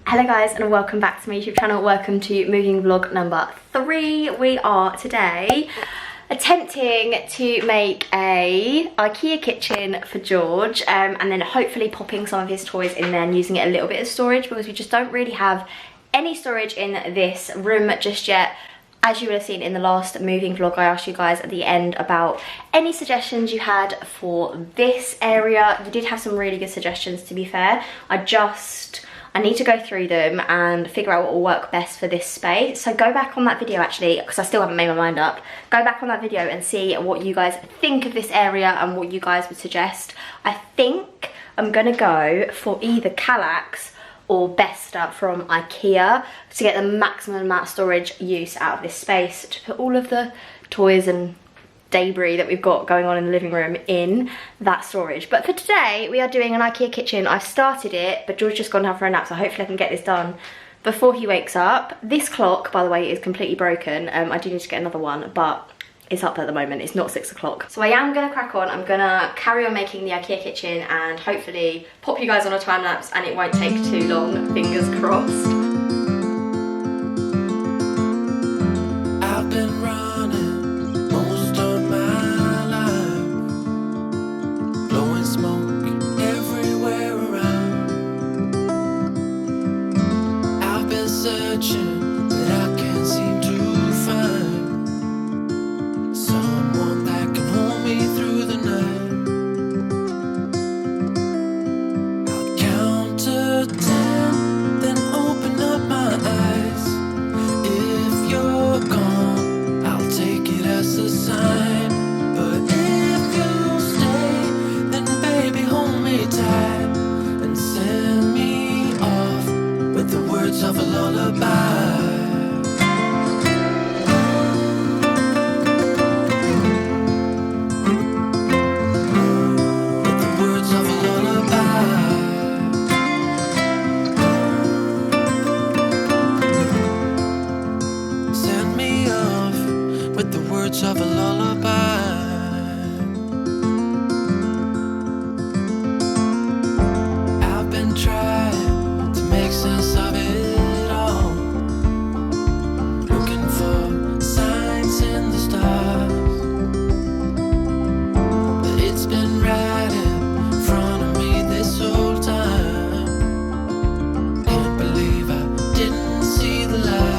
Hello guys and welcome back to my YouTube channel. Welcome to moving vlog number 3. We are today attempting to make a IKEA kitchen for George and then hopefully popping some of his toys in there and using it a little bit as storage because we just don't really have any storage in this room just yet. As you would have seen in the last moving vlog, I asked you guys at the end about any suggestions you had for this area. You did have some really good suggestions, to be fair. I need to go through them and figure out what will work best for this space. So go back on that video actually, because I still haven't made my mind up. Go back on that video and see what you guys think of this area and what you guys would suggest. I think I'm gonna go for either Kallax or Besta from IKEA to get the maximum amount of storage use out of this space, to put all of the toys and debris that we've got going on in the living room in that storage. But for today we are doing an IKEA kitchen. I've started it, but George's just gone down for a nap, so hopefully I can get this done before he wakes up. This clock, by the way, is completely broken. I do need to get another one, but it's up at the moment. It's not 6 o'clock. So I am gonna crack on. I'm gonna carry on making the IKEA kitchen and hopefully pop you guys on a time lapse and it won't take too long, fingers crossed. I've been running most of my life, blowing smoke everywhere around. I've been searching, but I can't seem to find someone that can hold me through the night. I'll count to 10, then open up my eyes. If you're gone, I'll take it as a sign. But if you stay, then baby hold me tight and send me off with the words of a lullaby. Of a lullaby. I've been trying to make sense of it all, looking for signs in the stars, but it's been right in front of me this whole time. Can't believe I didn't see the light.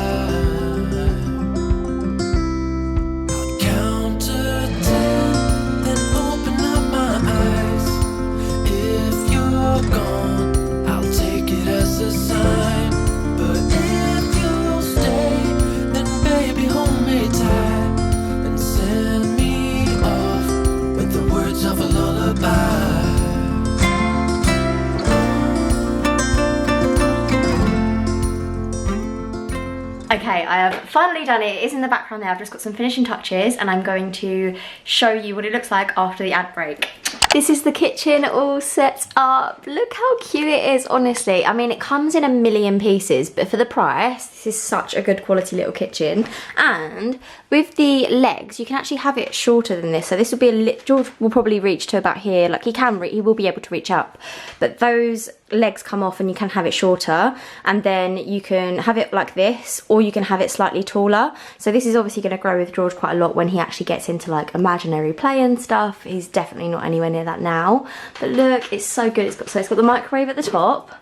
Okay, I have finally done it. It is in the background there. I've just got some finishing touches and I'm going to show you what it looks like after the ad break. This is the kitchen all set up. Look how cute it is, honestly. I mean, it comes in a million pieces, but for the price, this is such a good quality little kitchen. And with the legs, you can actually have it shorter than this. So this will be George will probably reach to about here. Like he will be able to reach up, but those legs come off and you can have it shorter, and then you can have it like this, or you can have it slightly taller. So this is obviously going to grow with George quite a lot when he actually gets into like imaginary play and stuff. He's definitely not anywhere near that now, but look, it's so good. It's got the microwave at the top,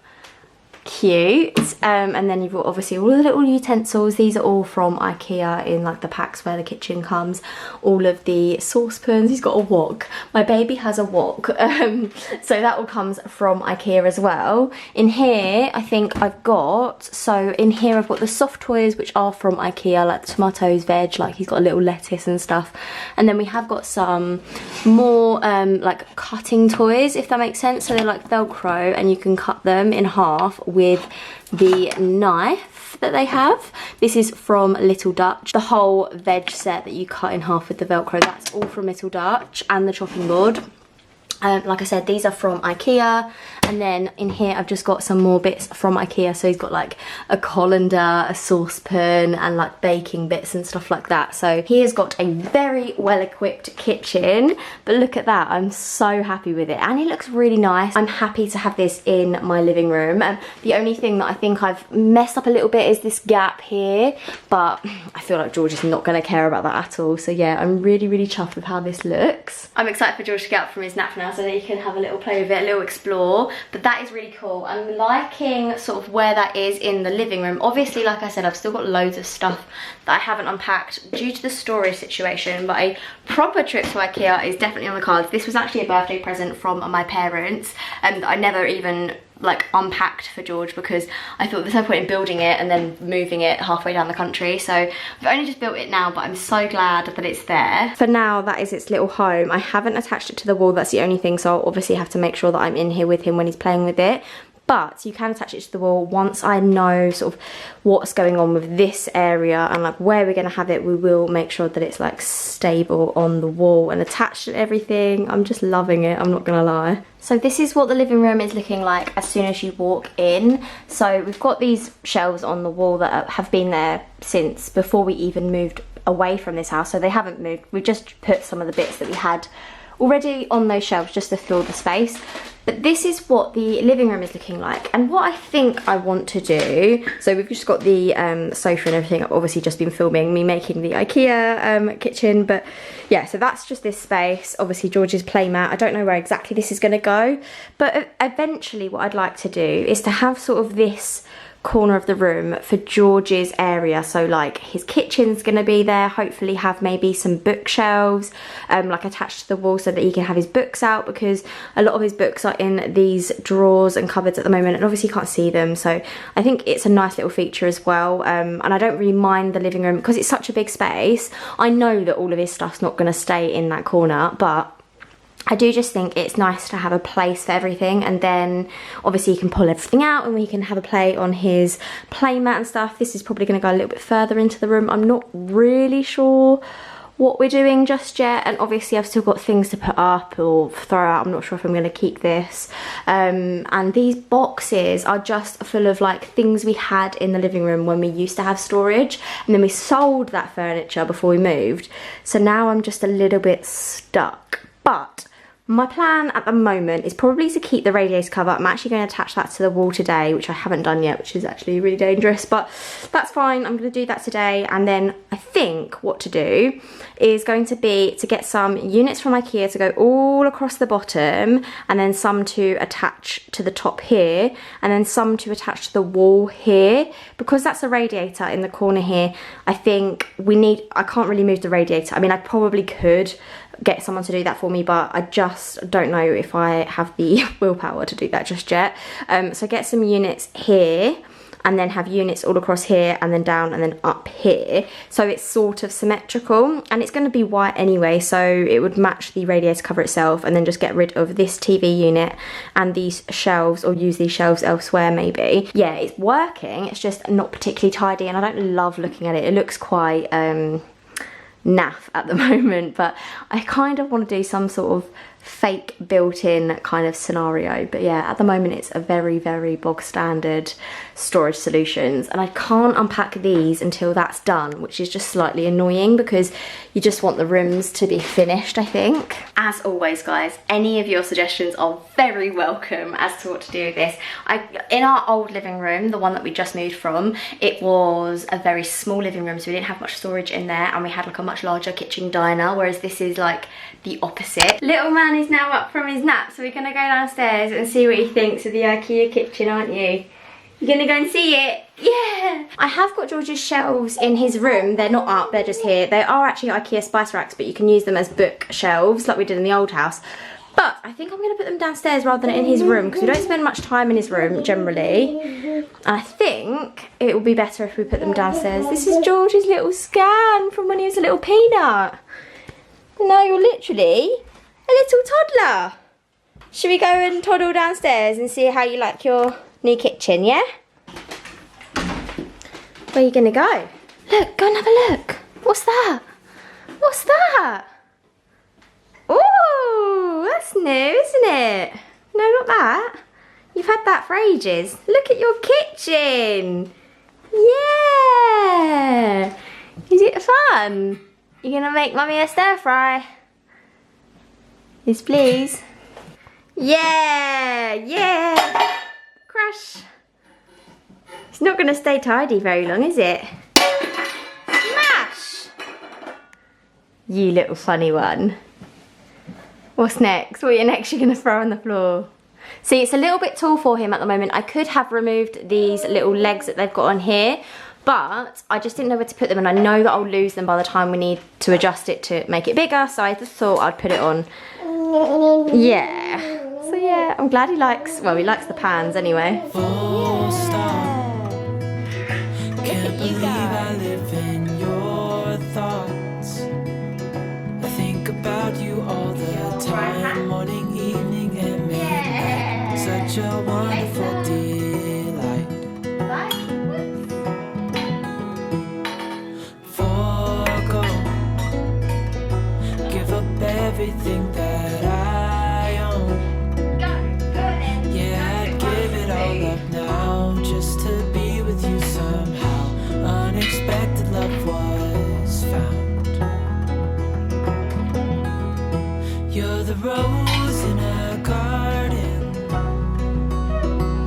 cute, and then you've got obviously all the little utensils. These are all from IKEA in like the packs where the kitchen comes. All of the saucepans. He's got a wok. My baby has a wok, so that all comes from IKEA as well. In here I think I've got the soft toys, which are from IKEA, like tomatoes, veg, like he's got a little lettuce and stuff. And then we have got some more like cutting toys, if that makes sense. So they're like Velcro and you can cut them in half with the knife that they have. This is from Little Dutch. The whole veg set that you cut in half with the Velcro, that's all from Little Dutch, and the chopping board. Like I said, these are from IKEA, And then in here I've just got some more bits from IKEA. So he's got like a colander, a saucepan, and like baking bits and stuff like that. So he has got a very well equipped kitchen, but look at that, I'm so happy with it and it looks really nice. I'm happy to have this in my living room. The only thing that I think I've messed up a little bit is this gap here, but I feel like George is not going to care about that at all. So yeah, I'm really chuffed with how this looks. I'm excited for George to get up from his nap now so that he can have a little play with it, a little explore. But that is really cool. I'm liking sort of where that is in the living room. Obviously, like I said, I've still got loads of stuff that I haven't unpacked due to the storage situation, but a proper trip to IKEA is definitely on the cards. This was actually a birthday present from my parents, and I never even like unpacked for George because I thought there's no point in building it and then moving it halfway down the country. So I've only just built it now, but I'm so glad that it's there. For now, that is its little home. I haven't attached it to the wall, that's the only thing, so I'll obviously have to make sure that I'm in here with him when he's playing with it. But you can attach it to the wall. Once I know sort of what's going on with this area and like where we're going to have it, we will make sure that it's like stable on the wall and attached to everything. I'm just loving it, I'm not gonna lie. So this is what the living room is looking like as soon as you walk in. So we've got these shelves on the wall that have been there since before we even moved away from this house. So they haven't moved, we just put some of the bits that we had already on those shelves just to fill the space. But this is what the living room is looking like, and what I think I want to do, so we've just got the sofa and everything. I've obviously just been filming me making the IKEA kitchen, but yeah, so that's just this space. Obviously George's playmat, I don't know where exactly this is going to go, but eventually what I'd like to do is to have sort of this corner of the room for George's area. So like his kitchen's gonna be there, hopefully have maybe some bookshelves like attached to the wall so that he can have his books out, because a lot of his books are in these drawers and cupboards at the moment and obviously you can't see them. So I think it's a nice little feature as well, and I don't really mind the living room because it's such a big space. I know that all of his stuff's not going to stay in that corner, but I do just think it's nice to have a place for everything, and then obviously you can pull everything out and we can have a play on his playmat and stuff. This is probably going to go a little bit further into the room. I'm not really sure what we're doing just yet, and obviously I've still got things to put up or throw out. I'm not sure if I'm going to keep this. And these boxes are just full of like things we had in the living room when we used to have storage, and then we sold that furniture before we moved. So now I'm just a little bit stuck. But my plan at the moment is probably to keep the radiator cover. I'm actually going to attach that to the wall today, which I haven't done yet, which is actually really dangerous, but that's fine. I'm going to do that today. And then I think what to do is going to be to get some units from IKEA to go all across the bottom, and then some to attach to the top here, and then some to attach to the wall here. Because that's a radiator in the corner here, I think I can't really move the radiator. I mean, I probably could get someone to do that for me, but I just don't know if I have the willpower to do that just yet. So get some units here, and then have units all across here, and then down, and then up here, so it's sort of symmetrical, and it's going to be white anyway, so it would match the radiator cover itself. And then just get rid of this TV unit and these shelves, or use these shelves elsewhere maybe. Yeah, it's working, it's just not particularly tidy, and I don't love looking at it. It looks quite naff at the moment, but I kind of want to do some sort of fake built-in kind of scenario. But yeah, at the moment it's a very bog standard storage solutions, and I can't unpack these until that's done, which is just slightly annoying because you just want the rooms to be finished, I think. As always guys, any of your suggestions are very welcome as to what to do with this. In our old living room, the one that we just moved from, it was a very small living room, so we didn't have much storage in there, and we had like a much larger kitchen diner, whereas this is like the opposite. Little man is now up from his nap, so we're gonna go downstairs and see what he thinks of the IKEA kitchen, aren't you? You're gonna go and see it? Yeah! I have got George's shelves in his room. They're not up, they're just here. They are actually IKEA spice racks, but you can use them as book shelves like we did in the old house. But I think I'm gonna put them downstairs rather than in his room, because we don't spend much time in his room generally. And I think it will be better if we put them downstairs. This is George's little scan from when he was a little peanut. Now you're literally a little toddler. Should we go and toddle downstairs and see how you like your new kitchen, yeah? Where are you gonna go? Look, go and have a look. What's that? What's that? Oh, that's new, isn't it? No, not that. You've had that for ages. Look at your kitchen. Yeah. Is it fun? You're gonna make Mummy a stir fry? Yes, please. Yeah, yeah. Crash. It's not gonna stay tidy very long, is it? Smash! You little funny one. What's next? What are you next you're gonna throw on the floor? See, it's a little bit tall for him at the moment. I could have removed these little legs that they've got on here, but I just didn't know where to put them, and I know that I'll lose them by the time we need to adjust it to make it bigger, so I just thought I'd put it on. Yeah. So yeah, I'm glad he likes, well, he likes the pans anyway. Can't believe I live in your thoughts. I think about you all the time, morning, evening, and midnight. Such a wonderful delight. Forgo, give up everything that I own. Yeah, I'd give it all up now just to be with you somehow. Unexpected love was found. You're the rose in a garden.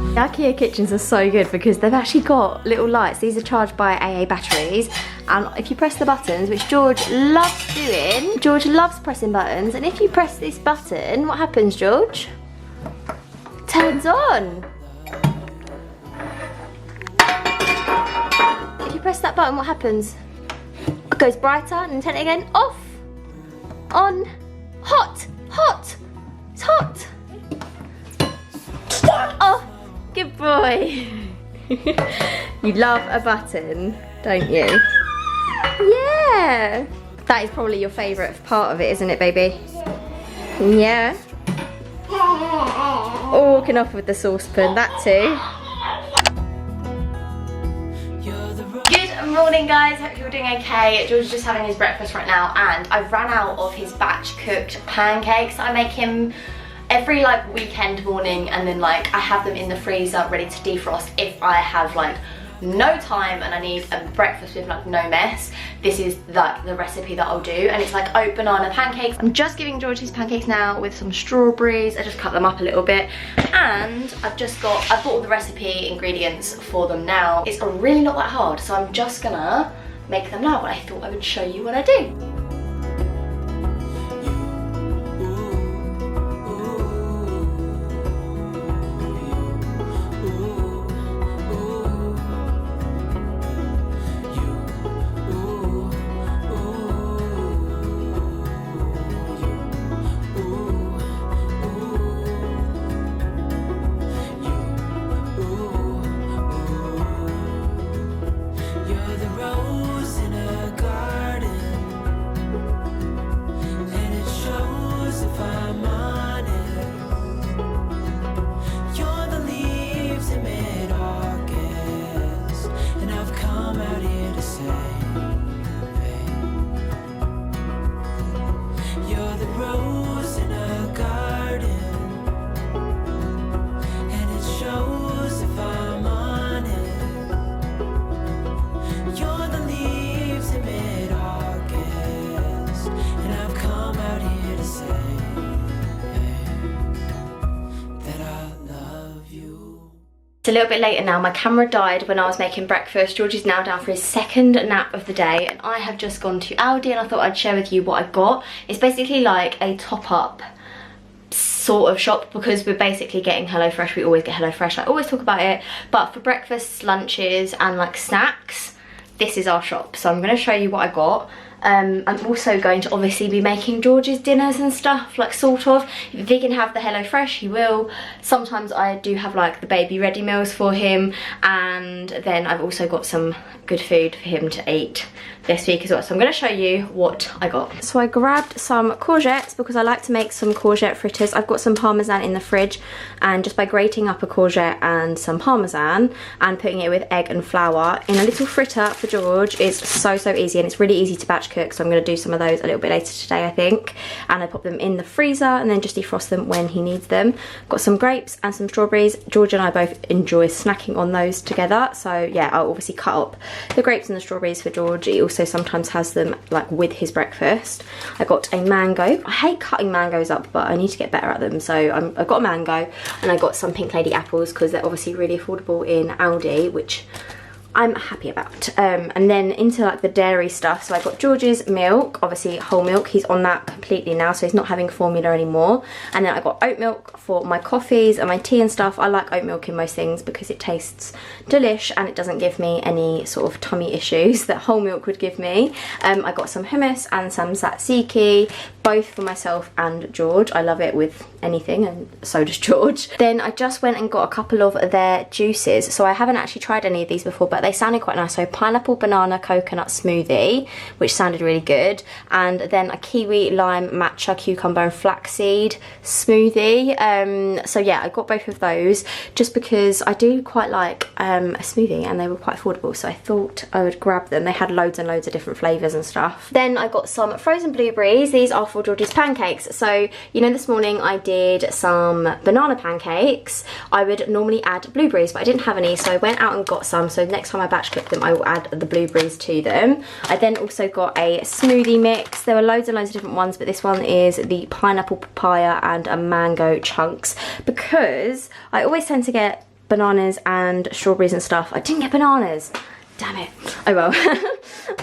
The IKEA kitchens are so good because they've actually got little lights. These are charged by AA batteries, and if you press the buttons, which George loves doing, George loves pressing buttons, and if you press this button, what happens, George? It turns on. If you press that button, what happens? It goes brighter, and then turn it again, off, on, hot, hot, it's hot. Oh, good boy. You love a button, don't you? Yeah. That is probably your favourite part of it, isn't it, baby? Yeah. Oh, walking off with the saucepan, that too. Good morning, guys. Hope you're doing okay. George is just having his breakfast right now, and I've run out of his batch cooked pancakes. I make him every like weekend morning, and then like I have them in the freezer ready to defrost if I have like no time and I need a breakfast with like no mess. This is like the recipe that I'll do, and it's like oat banana pancakes. I'm just giving George his pancakes now with some strawberries. I just cut them up a little bit, and I've bought all the recipe ingredients for them now. It's really not that hard, so I'm just gonna make them now, but I thought I would show you what I do. It's a little bit later now. My camera died when I was making breakfast. George is now down for his second nap of the day, and I have just gone to Aldi, and I thought I'd share with you what I got. It's basically like a top-up sort of shop because we're basically getting HelloFresh. We always get HelloFresh. I always talk about it, but for breakfasts, lunches, and like snacks, this is our shop. So I'm going to show you what I got. I'm also going to obviously be making George's dinners and stuff, like sort of. If he can have the HelloFresh, he will. Sometimes I do have like the baby ready meals for him, and then I've also got some good food for him to eat this week as well. So I'm going to show you what I got. So I grabbed some courgettes because I like to make some courgette fritters. I've got some parmesan in the fridge, and just by grating up a courgette and some parmesan and putting it with egg and flour in a little fritter for George is so easy, and it's really easy to batch batch cook, so I'm going to do some of those a little bit later today, I think. And I pop them in the freezer and then just defrost them when he needs them. Got some grapes and some strawberries. George and I both enjoy snacking on those together, so yeah, I'll obviously cut up the grapes and the strawberries for George. He also sometimes has them like with his breakfast. I got a mango. I hate cutting mangoes up, but I need to get better at them, so I got a mango, and I got some Pink Lady apples because they're obviously really affordable in Aldi, which I'm happy about. And then into like the dairy stuff, so I got George's milk, obviously whole milk. He's on that completely now, so he's not having formula anymore. And then I got oat milk for my coffees and my tea and stuff. I like oat milk in most things because it tastes delish and it doesn't give me any sort of tummy issues that whole milk would give me. I got some hummus and some tzatziki, both for myself and George. I love it with anything, and so does George. Then I just went and got a couple of their juices. So I haven't actually tried any of these before, but they sounded quite nice. So pineapple banana coconut smoothie, which sounded really good, and then a kiwi lime matcha cucumber and flaxseed smoothie. So yeah, I got both of those just because I do quite like a smoothie, and they were quite affordable, so I thought I would grab them. They had loads and loads of different flavours and stuff. Then I got some frozen blueberries. These are for George's pancakes. So you know, this morning I did some banana pancakes. I would normally add blueberries, but I didn't have any, so I went out and got some. So next time I batch cook them, I will add the blueberries to them. I then also got a smoothie mix. There were loads and loads of different ones, but this one is the pineapple, papaya and a mango chunks, because I always tend to get bananas and strawberries and stuff. I didn't get bananas. Damn it. Oh well.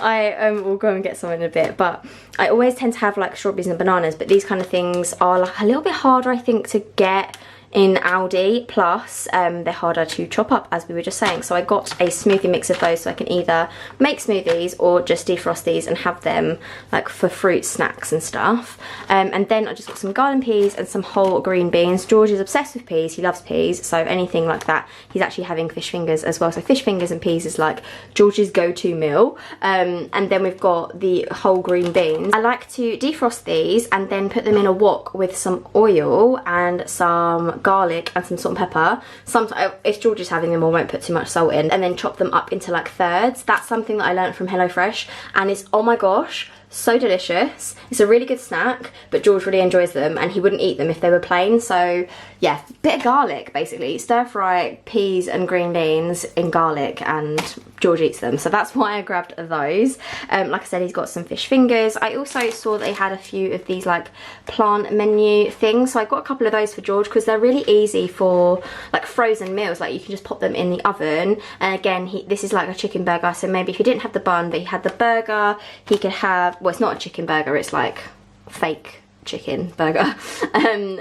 I will go and get some in a bit, but I always tend to have like strawberries and bananas, but these kind of things are like a little bit harder, I think, to get in Aldi, plus they're harder to chop up, as we were just saying. So I got a smoothie mix of those, so I can either make smoothies or just defrost these and have them like for fruit snacks and stuff. And then I just got some garden peas and some whole green beans. George is obsessed with peas, he loves peas, so anything like that. He's actually having fish fingers as well, so fish fingers and peas is like George's go-to meal. And then we've got the whole green beans. I like to defrost these and then put them in a wok with some oil and some garlic and some salt and pepper. Sometimes if George is having them, I won't put too much salt in, and then chop them up into like thirds. That's something that I learned from HelloFresh, and it's, oh my gosh, so delicious. It's a really good snack, but George really enjoys them, and he wouldn't eat them if they were plain. So yeah, bit of garlic basically. Stir fry peas and green beans in garlic, and George eats them, so that's why I grabbed those. Like I said, he's got some fish fingers. I also saw they had a few of these like plant menu things, so I got a couple of those for George because they're really easy for like frozen meals. Like you can just pop them in the oven, and again, this is like a chicken burger, so maybe if he didn't have the bun but he had the burger, he could have, well, it's not a chicken burger, it's like fake chicken burger,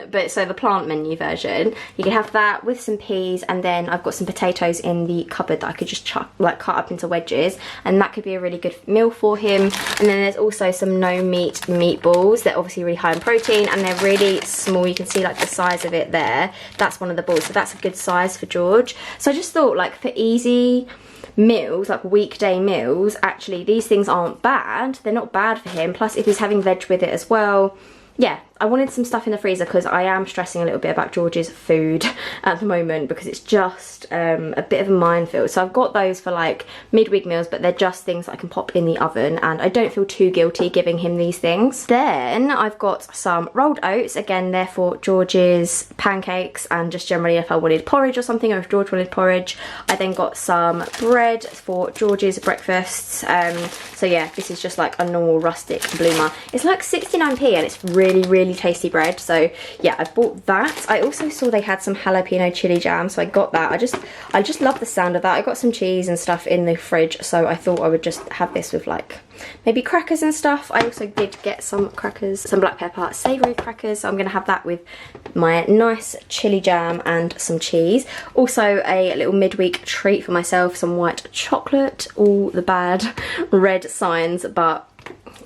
but so the plant menu version, you can have that with some peas, and then I've got some potatoes in the cupboard that I could just cut up into wedges, and that could be a really good meal for him. And then there's also some no meat meatballs. They're obviously really high in protein, and they're really small. You can see like the size of it there. That's one of the balls, so that's a good size for George. So I just thought, like, for easy meals, like weekday meals, actually these things aren't bad. They're not bad for him. Plus if he's having veg with it as well, yeah, I wanted some stuff in the freezer because I am stressing a little bit about George's food at the moment because it's just a bit of a minefield. So I've got those for like midweek meals, but they're just things that I can pop in the oven, and I don't feel too guilty giving him these things. Then I've got some rolled oats. Again, they're for George's pancakes, and just generally if I wanted porridge or something, or if George wanted porridge. I then got some bread for George's breakfasts. So yeah, this is just like a normal rustic bloomer. It's like 69p and it's really tasty bread. So yeah, I bought that. I also saw they had some jalapeno chili jam, so I got that. I just love the sound of that. I got some cheese and stuff in the fridge, so I thought I would just have this with like maybe crackers and stuff. I also did get some crackers, some black pepper savoury crackers, so I'm going to have that with my nice chili jam and some cheese. Also a little midweek treat for myself, some white chocolate, all the bad red signs, but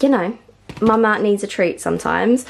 you know, Mama needs a treat sometimes.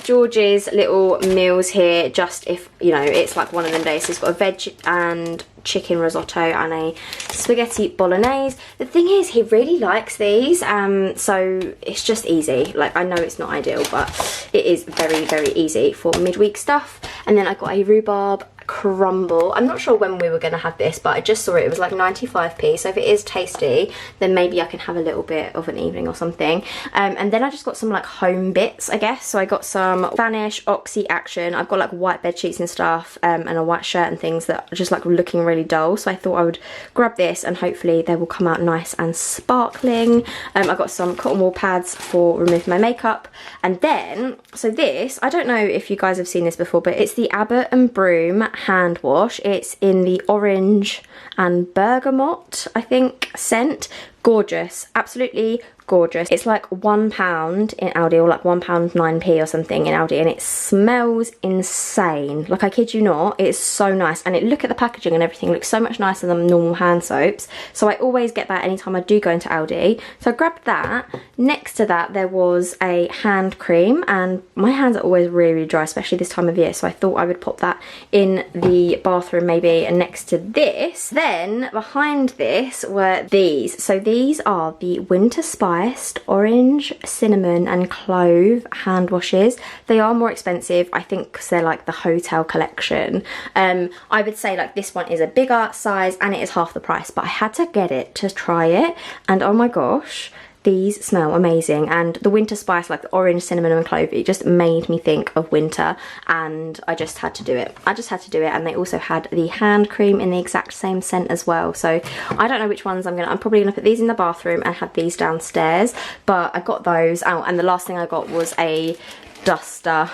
George's little meals here, just if, you know, it's like one of them days. So he's got a veg and chicken risotto and a spaghetti bolognese. The thing is, he really likes these, so it's just easy. Like, I know it's not ideal, but it is very easy for midweek stuff. And then I got a rhubarb crumble. I'm not sure when we were going to have this, but I just saw it. It was like 95p. So if it is tasty, then maybe I can have a little bit of an evening or something. And then I just got some like home bits, I guess. So I got some Vanish Oxy Action. I've got like white bed sheets and stuff, and a white shirt and things that are just like looking really dull. So I thought I would grab this and hopefully they will come out nice and sparkling. I got some cotton wool pads for removing my makeup. And then, so this, I don't know if you guys have seen this before, but it's the Abbott and Broom hand wash. It's in the orange and bergamot, I think, scent. Gorgeous, absolutely gorgeous. It's like £1 in Aldi, or like £1.09p or something in Aldi, and it smells insane. Like, I kid you not, it's so nice. And look at the packaging and everything, looks so much nicer than normal hand soaps. So I always get that anytime I do go into Aldi. So I grabbed that. Next to that there was a hand cream, and my hands are always really, really dry, especially this time of year. So I thought I would pop that in the bathroom maybe. And next to this, then behind this were these. So these are the Winter Spiced Orange, Cinnamon and Clove hand washes. They are more expensive, I think, because they're like the hotel collection. I would say like this one is a bigger size and it is half the price, but I had to get it to try it, and oh my gosh, these smell amazing. And the Winter Spice, like the orange, cinnamon and clove, it just made me think of winter, and I just had to do it. I just had to do it. And they also had the hand cream in the exact same scent as well. So I don't know which ones I'm probably gonna put these in the bathroom and have these downstairs, but I got those out. And the last thing I got was a duster,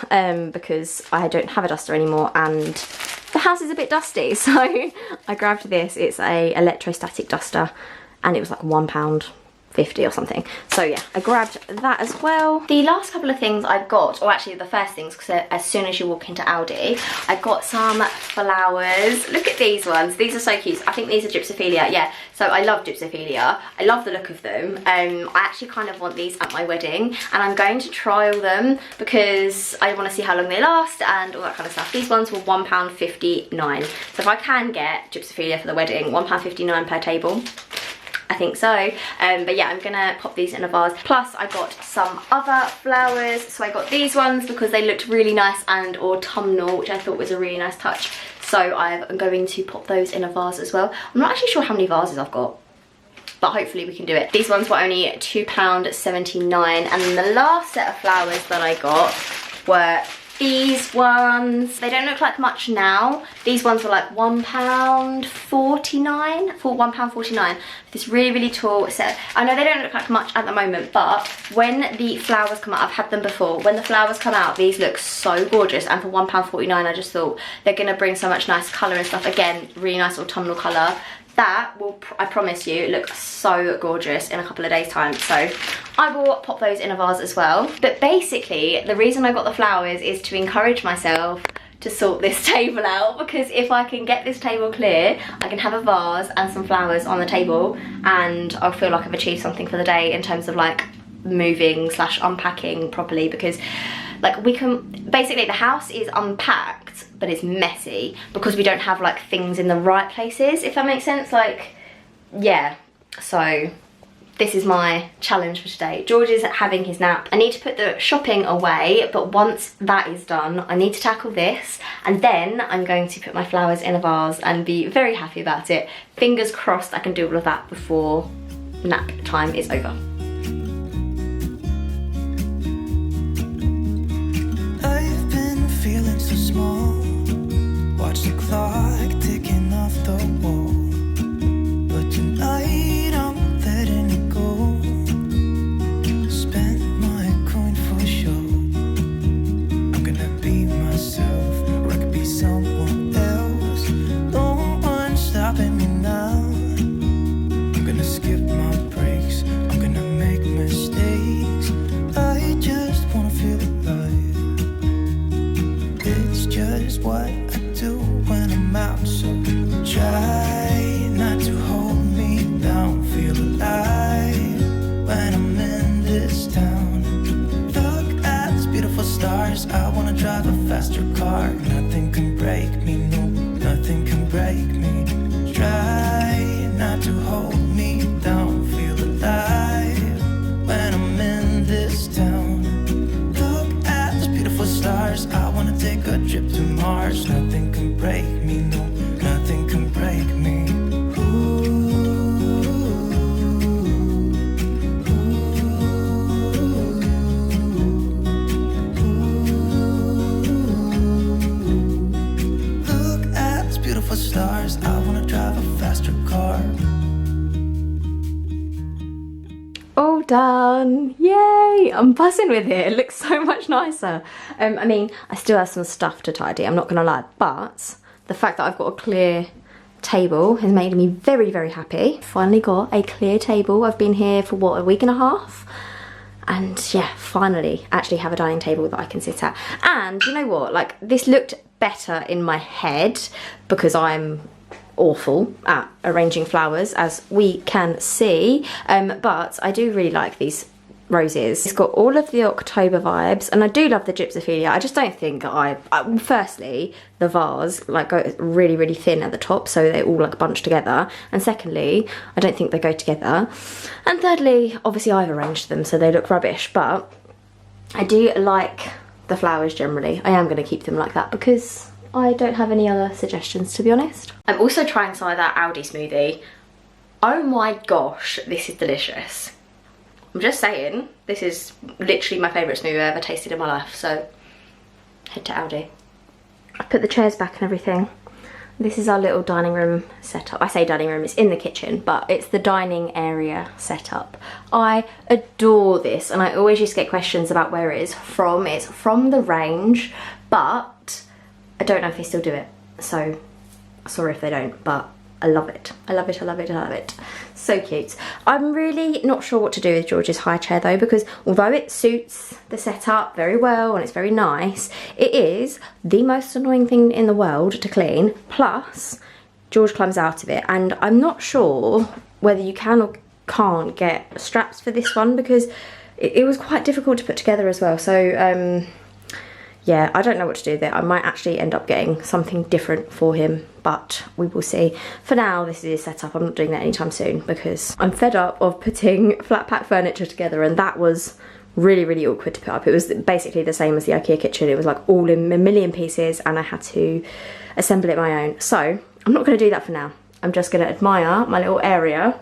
because I don't have a duster anymore and the house is a bit dusty. So I grabbed this. It's a electrostatic duster and it was like £1.50 or something. So yeah, I grabbed that as well. The last couple of things I got, or actually the first things, because as soon as you walk into Aldi, I got some flowers. Look at these ones. These are so cute. I think these are Gypsophilia. Yeah, so I love Gypsophilia. I love the look of them. I actually kind of want these at my wedding, and I'm going to trial them because I want to see how long they last and all that kind of stuff. These ones were £1.59. So if I can get Gypsophilia for the wedding, £1.59 per table, I think so. But yeah, I'm gonna pop these in a vase. Plus I got some other flowers. So I got these ones because they looked really nice and autumnal, which I thought was a really nice touch. So I'm going to pop those in a vase as well. I'm not actually sure how many vases I've got, but hopefully we can do it. These ones were only £2.79. And then the last set of flowers that I got were these ones. They don't look like much now. These ones were like £1.49 for £1.49. This really, really tall set. I know they don't look like much at the moment, but when the flowers come out, I've had them before, when the flowers come out, these look so gorgeous. And for £1.49, I just thought they're gonna bring so much nice colour and stuff. Again, really nice autumnal colour. That will, I promise you, look so gorgeous in a couple of days time. So I will pop those in a vase as well. But basically, the reason I got the flowers is to encourage myself to sort this table out, because if I can get this table clear, I can have a vase and some flowers on the table, and I'll feel like I've achieved something for the day in terms of like moving / unpacking properly. Because like we can, basically the house is unpacked, but it's messy because we don't have like things in the right places, if that makes sense. Like, yeah, so this is my challenge for today. George is having his nap. I need to put the shopping away, but once that is done, I need to tackle this, and then I'm going to put my flowers in a vase and be very happy about it. Fingers crossed I can do all of that before nap time is over. I've been feeling so small. Watch the clock ticking off the wall. But tonight I'm letting it go. Spend my coin for sure. I'm gonna be myself, or I could be someone else. No one's stopping me now. I'm gonna skip my breaks. I'm gonna make mistakes. I just wanna feel alive. It's just what I do when I'm out, so try done. Yay! I'm buzzing with it. It looks so much nicer. I mean, I still have some stuff to tidy, I'm not gonna lie, but the fact that I've got a clear table has made me very, very happy. Finally got a clear table. I've been here for what, a week and a half? And yeah, finally actually have a dining table that I can sit at. And you know what, like, this looked better in my head because I'm awful at arranging flowers, as we can see, but I do really like these roses. It's got all of the October vibes, and I do love the gypsophilia. I just don't think firstly, the vase like goes really, really thin at the top, so they all like bunch together, and secondly, I don't think they go together, and thirdly, obviously I've arranged them so they look rubbish. But I do like the flowers generally. I am going to keep them like that because I don't have any other suggestions, to be honest. I'm also trying some of that Aldi smoothie. Oh my gosh, this is delicious. I'm just saying, this is literally my favourite smoothie I've ever tasted in my life, so head to Aldi. I put the chairs back and everything. This is our little dining room setup. I say dining room, it's in the kitchen, but it's the dining area setup. I adore this, and I always used to get questions about where it is from. It's from the range, but I don't know if they still do it, so sorry if they don't, but I love it. I love it, I love it, I love it. So cute. I'm really not sure what to do with George's high chair though, because although it suits the setup very well and it's very nice, it is the most annoying thing in the world to clean. Plus, George climbs out of it, and I'm not sure whether you can or can't get straps for this one, because it was quite difficult to put together as well. So yeah, I don't know what to do with it. I might actually end up getting something different for him, but we will see. For now, this is his setup. I'm not doing that anytime soon because I'm fed up of putting flat pack furniture together, and that was really, really awkward to put up. It was basically the same as the IKEA kitchen. It was like all in a million pieces, and I had to assemble it my own. So I'm not going to do that for now. I'm just going to admire my little area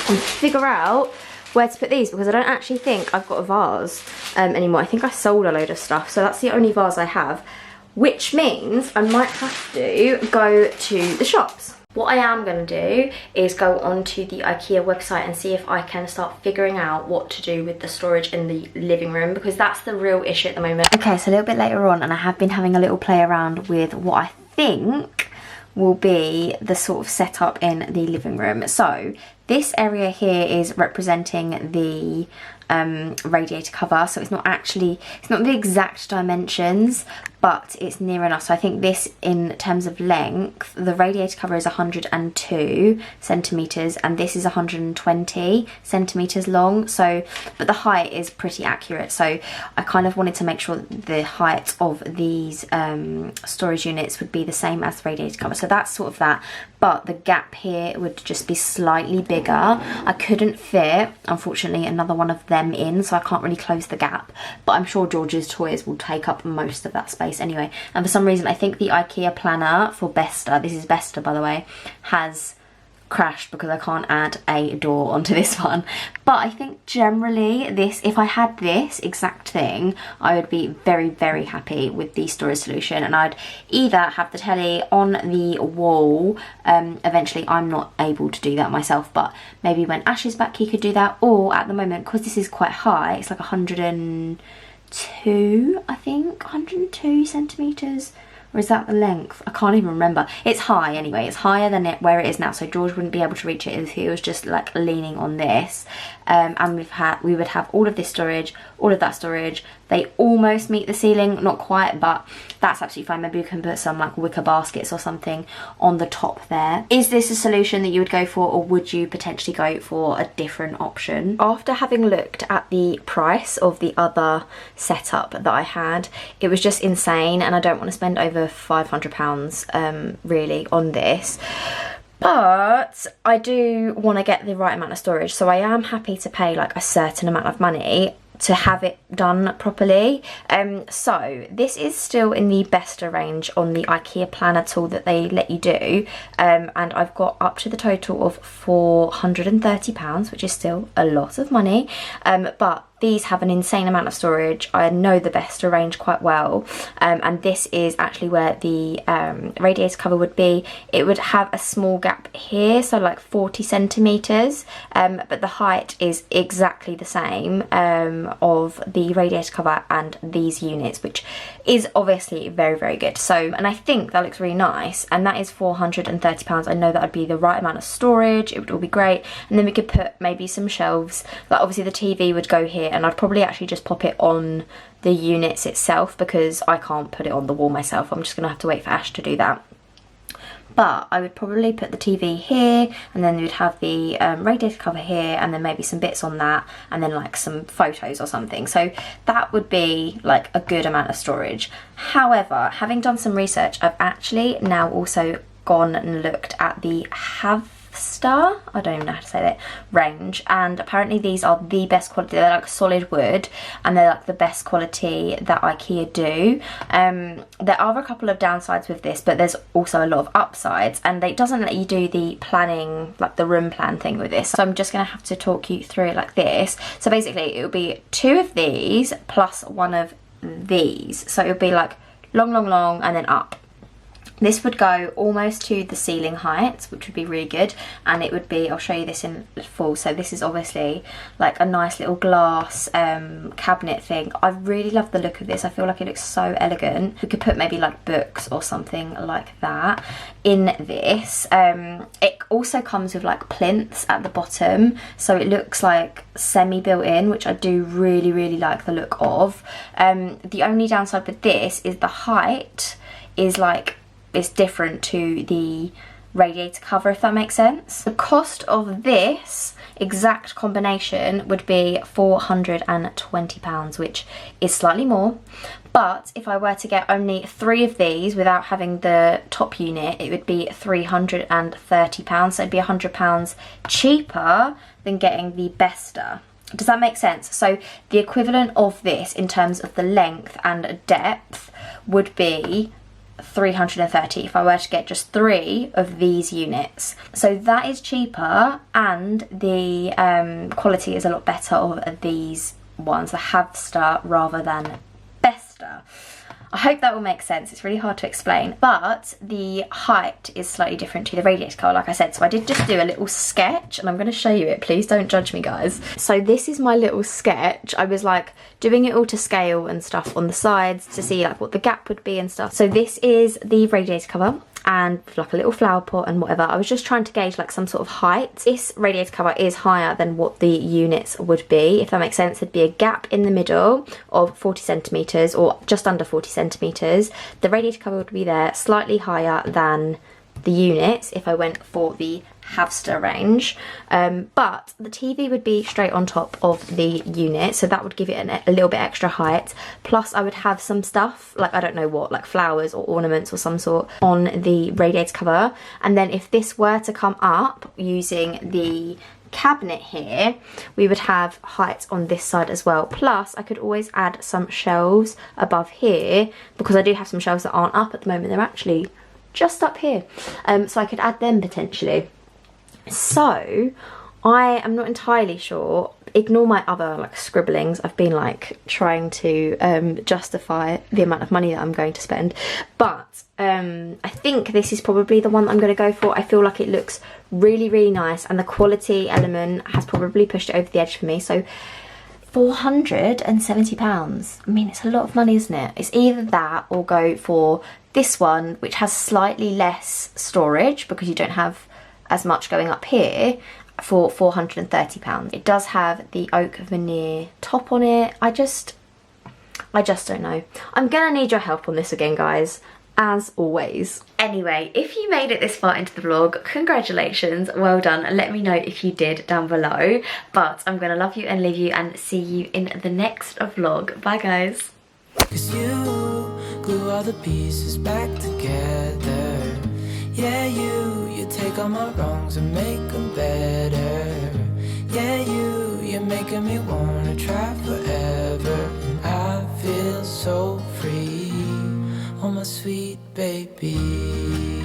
and figure out where to put these, because I don't actually think I've got a vase anymore. I think I sold a load of stuff, so that's the only vase I have, which means I might have to go to the shops. What I am going to do is go onto the IKEA website and see if I can start figuring out what to do with the storage in the living room, because that's the real issue at the moment. Okay, so a little bit later on, and I have been having a little play around with what I think will be the sort of setup in the living room. So this area here is representing the radiator cover, so it's not the exact dimensions, but it's near enough. So I think this, in terms of length, the radiator cover is 102 centimeters and this is 120 centimeters long. So, but the height is pretty accurate. So I kind of wanted to make sure that the height of these storage units would be the same as the radiator cover. So that's sort of that. But the gap here would just be slightly bigger. I couldn't fit, unfortunately, another one of them in, so I can't really close the gap. But I'm sure George's toys will take up most of that space anyway. And for some reason, I think the IKEA planner for Besta, this is Besta by the way, has crashed because I can't add a door onto this one. But I think generally this, if I had this exact thing, I would be very, very happy with the storage solution, and I'd either have the telly on the wall. Eventually I'm not able to do that myself, but maybe when Ash is back he could do that, or at the moment, because this is quite high, it's like 102, I think, 102 centimeters. Or is that the length? I can't even remember. It's high anyway. It's higher than where it is now. So George wouldn't be able to reach it if he was just like leaning on this. And we would have all of this storage, all of that storage. They almost meet the ceiling, not quite, but that's absolutely fine. Maybe we can put some like wicker baskets or something on the top there. Is this a solution that you would go for, or would you potentially go for a different option? After having looked at the price of the other setup that I had, it was just insane, and I don't want to spend over £500 really on this. But I do want to get the right amount of storage, so I am happy to pay like a certain amount of money to have it done properly. So this is still in the Besta range on the IKEA planner tool that they let you do, and I've got up to the total of £430, which is still a lot of money, but these have an insane amount of storage. I know the best range quite well, and this is actually where the radiator cover would be. It would have a small gap here, so like 40 centimeters, but the height is exactly the same of the radiator cover and these units, which is obviously very, very good. So, and I think that looks really nice, and that is £430. I know that would be the right amount of storage. It would all be great, and then we could put maybe some shelves. Like obviously the TV would go here, and I'd probably actually just pop it on the units itself because I can't put it on the wall myself. I'm just gonna have to wait for Ash to do that. But I would probably put the TV here, and then we'd have the radiator cover here, and then maybe some bits on that, and then like some photos or something. So that would be like a good amount of storage. However, having done some research, I've actually now also gone and looked at the Havstar, I don't even know how to say that, range, and apparently these are the best quality. They're like solid wood, and they're like the best quality that IKEA do. There are a couple of downsides with this, but there's also a lot of upsides, and it doesn't let you do the planning, like the room plan thing with this. So I'm just gonna have to talk you through it like this. So basically it would be 2 of these plus 1 of these. So it would be like long, long, long, and then up. This would go almost to the ceiling height, which would be really good, and it would be, I'll show you this in full. So this is obviously like a nice little glass cabinet thing. I really love the look of this. I feel like it looks so elegant. We could put maybe like books or something like that in this. It also comes with like plinths at the bottom, so it looks like semi-built in, which I do really, really like the look of. The only downside with this is the height is like, it's different to the radiator cover, if that makes sense. The cost of this exact combination would be £420, which is slightly more. But if I were to get only 3 of these without having the top unit, it would be £330. So it'd be £100 cheaper than getting the Besta. Does that make sense? So the equivalent of this in terms of the length and depth would be £330 if I were to get just 3 of these units. So that is cheaper, and the quality is a lot better of these ones, the Havstar rather than Besta. I hope that will make sense. It's really hard to explain, but the height is slightly different to the radiator cover, like I said. So I did just do a little sketch, and I'm going to show you it. Please don't judge me, guys. So this is my little sketch. I was like doing it all to scale and stuff on the sides to see like what the gap would be and stuff. So this is the radiator cover, and like a little flower pot and whatever. I was just trying to gauge like some sort of height. This radiator cover is higher than what the units would be, if that makes sense. There'd be a gap in the middle of 40 centimeters or just under 40 centimeters. The radiator cover would be there slightly higher than the units if I went for the Havstar range, but the TV would be straight on top of the unit, so that would give it a little bit extra height. Plus I would have some stuff, like I don't know what, like flowers or ornaments or some sort on the radiator cover. And then if this were to come up using the cabinet here, we would have height on this side as well. Plus I could always add some shelves above here, because I do have some shelves that aren't up at the moment. They're actually just up here, so I could add them potentially. So I am not entirely sure. Ignore my other like scribblings. I've been like trying to justify the amount of money that I'm going to spend, but I think this is probably the one that I'm going to go for. I feel like it looks really, really nice, and the quality element has probably pushed it over the edge for me. So £470. I mean, it's a lot of money, isn't it? It's either that or go for this one, which has slightly less storage because you don't have as much going up here, for £430. It does have the oak veneer top on it. I just don't know. I'm gonna need your help on this again, guys, as always. Anyway, if you made it this far into the vlog, congratulations, well done. Let me know if you did down below. But I'm gonna love you and leave you and see you in the next vlog. Bye, guys. 'Cause you glue all the pieces back together. Yeah, you take all my wrongs and make them better. Yeah, you're making me wanna try forever. And I feel so free, oh my sweet baby.